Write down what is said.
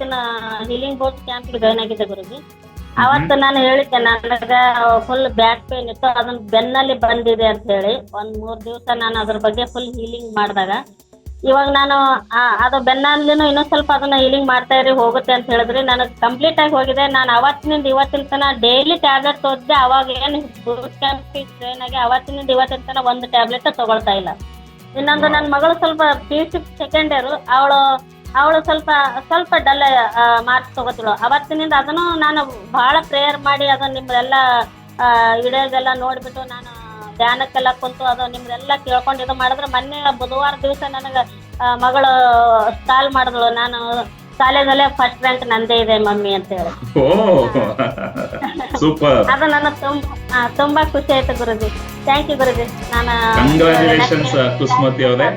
ಅವತ್ತಿನ healing board camp join ಆಗಿದ್ದೆ ಗುರುಜಿ. ಅವತ್ತು ನಾನು ಹೇಳಿದ್ದೆ ನನಗ ಫುಲ್ ಬ್ಯಾಕ್ ಪೇನ್ ಇತ್ತು, ಅದನ್ನ ಬೆನ್ನಲ್ಲಿ ಬಂದಿದೆ ಅಂತ ಹೇಳಿ. ಒಂದ್ 3 ದಿವಸ ನಾನು ಅದ್ರ ಬಗ್ಗೆ ಫುಲ್ ಹೀಲಿಂಗ್ ಮಾಡಿದಾಗ ಇವಾಗ ನಾನು ಅದು ಬೆನ್ನಲ್ಲಿನೂ ಇನ್ನೊಂದ್ ಸ್ವಲ್ಪ ಅದನ್ನ ಹೀಲಿಂಗ್ ಮಾಡ್ತಾ ಇರಿ ಹೋಗುತ್ತೆ ಅಂತ ಹೇಳಿದ್ರಿ. ನನಗೆ ಕಂಪ್ಲೀಟ್ ಆಗಿ ಹೋಗಿದೆ. ನಾನು ಅವತ್ತಿನಿಂದ ಇವತ್ತಿನ ತನ ಡೈಲಿ ಟ್ಯಾಬ್ಲೆಟ್ ತೋರಿಸಿದೆ. ಅವಾಗ ಏನು ಬೂಟ್ ಕ್ಯಾಂಪ್ ಜಾಯ್ನ್ ಆಗಿ ಅವತ್ತಿನಿಂದ ಇವತ್ತಿನ ತನ ಒಂದು ಟ್ಯಾಬ್ಲೆಟ್ ತಗೊಳ್ತಾ ಇಲ್ಲ. ಇನ್ನೊಂದು ನನ್ನ ಮಗಳು ಸ್ವಲ್ಪ PUC ಸೆಕೆಂಡ್ ಇಯರ್, ಅವಳು ಸ್ವಲ್ಪ ಡಲ್ ಮಾರ್ಕ್ಸ್ ತಗೋತಿಳು. ಅವತ್ತಿನಿಂದ ಅದನ್ನು ನಾನು ಬಹಳ ಪ್ರೇಯರ್ ಮಾಡಿ ಅದನ್ನ ನಿಮ್ದೆಲ್ಲ ವಿಡಿಯೋದೆಲ್ಲ ನೋಡ್ಬಿಟ್ಟು ನಾನು ಧ್ಯಾನಕ್ಕೆಲ್ಲ ಕುಂತು ಅದು ನಿಮ್ದೆಲ್ಲ ಕೇಳ್ಕೊಂಡು ಇದು ಮಾಡಿದ್ರೆ ಮೊನ್ನೆ ಬುಧವಾರ ದಿವಸ ನನಗೆ ಮಗಳು ಕಾಲ್ ಮಾಡಿದಳು, ನಾನು ಕಾಲೇಜಲ್ಲೇ ಫಸ್ಟ್ ರ್ಯಾಂಕ್ ನಂದೇ ಇದೆ ಮಮ್ಮಿ ಅಂತ ಹೇಳಿ. ಅದು ನನಗೆ ತುಂಬಾ ಖುಷಿ ಆಯ್ತು ಗುರುಜಿ. ಥ್ಯಾಂಕ್ ಯು ಗುರುಜಿ. ನಾನು ಕಂಗ್ರಾಚುಲೇಷನ್ಸ್ ಕುಸುಮತಿ ಅವರೇ.